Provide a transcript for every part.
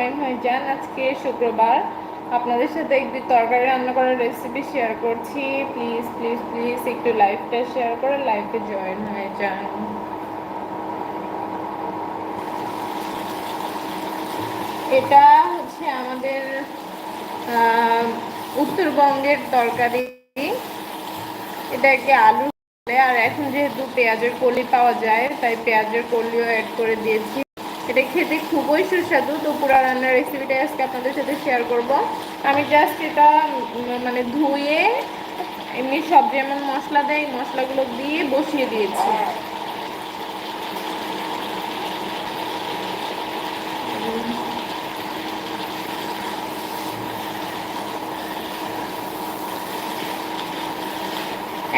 Join হয়ে যান। আজকে শুক্রবার, আপনাদের সাথে একটি তরকারি রান্না করার রেসিপি শেয়ার করছি। প্লিজ প্লিজ প্লিজ একটু লাইভটা শেয়ার করে লাইভে জয়েন হয়ে যান। এটা হচ্ছে আমাদের উত্তরবঙ্গের তরকারি। এটাকে আলু আর এখন যেহেতু পেঁয়াজের কলি পাওয়া যায় তাই পেঁয়াজের কলিও অ্যাড করে দিয়েছি। এটা খেতে খুবই সুস্বাদু। তো পুরো রান্নার রেসিপিটা আজকে আপনাদের সাথে শেয়ার করব। আমি জাস্ট এটা মানে ধুয়ে এমনি সব যেমন মশলা দেয় মশলাগুলো দিয়ে বসিয়ে দিয়েছি।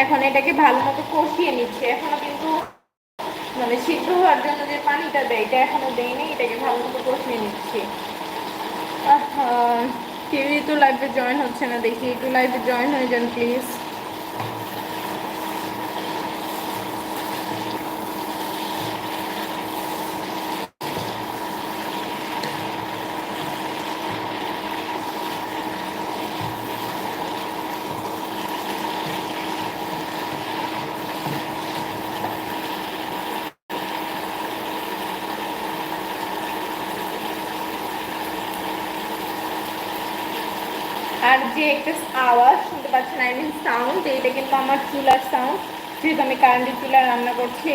এখন এটাকে ভালো মতো কষিয়ে নিচ্ছে। এখনো কিন্তু মানে সিদ্ধ হওয়ার জন্য যে পানিটা দেয় এটা এখনো দেয়নি। এটাকে ভালো মতো কষিয়ে নিচ্ছি। কেউই তো লাইভে জয়েন হচ্ছে না, দেখি একটু লাইভে জয়েন হয়ে যান প্লিজ। আর যে একটা আওয়াজ শুনতে পাচ্ছেন, আই মিন সাউন্ড, এটা কিন্তু আমার চুলার সাউন্ড। যেহেতু আমি কারেন্টের চুলা রান্না করছি।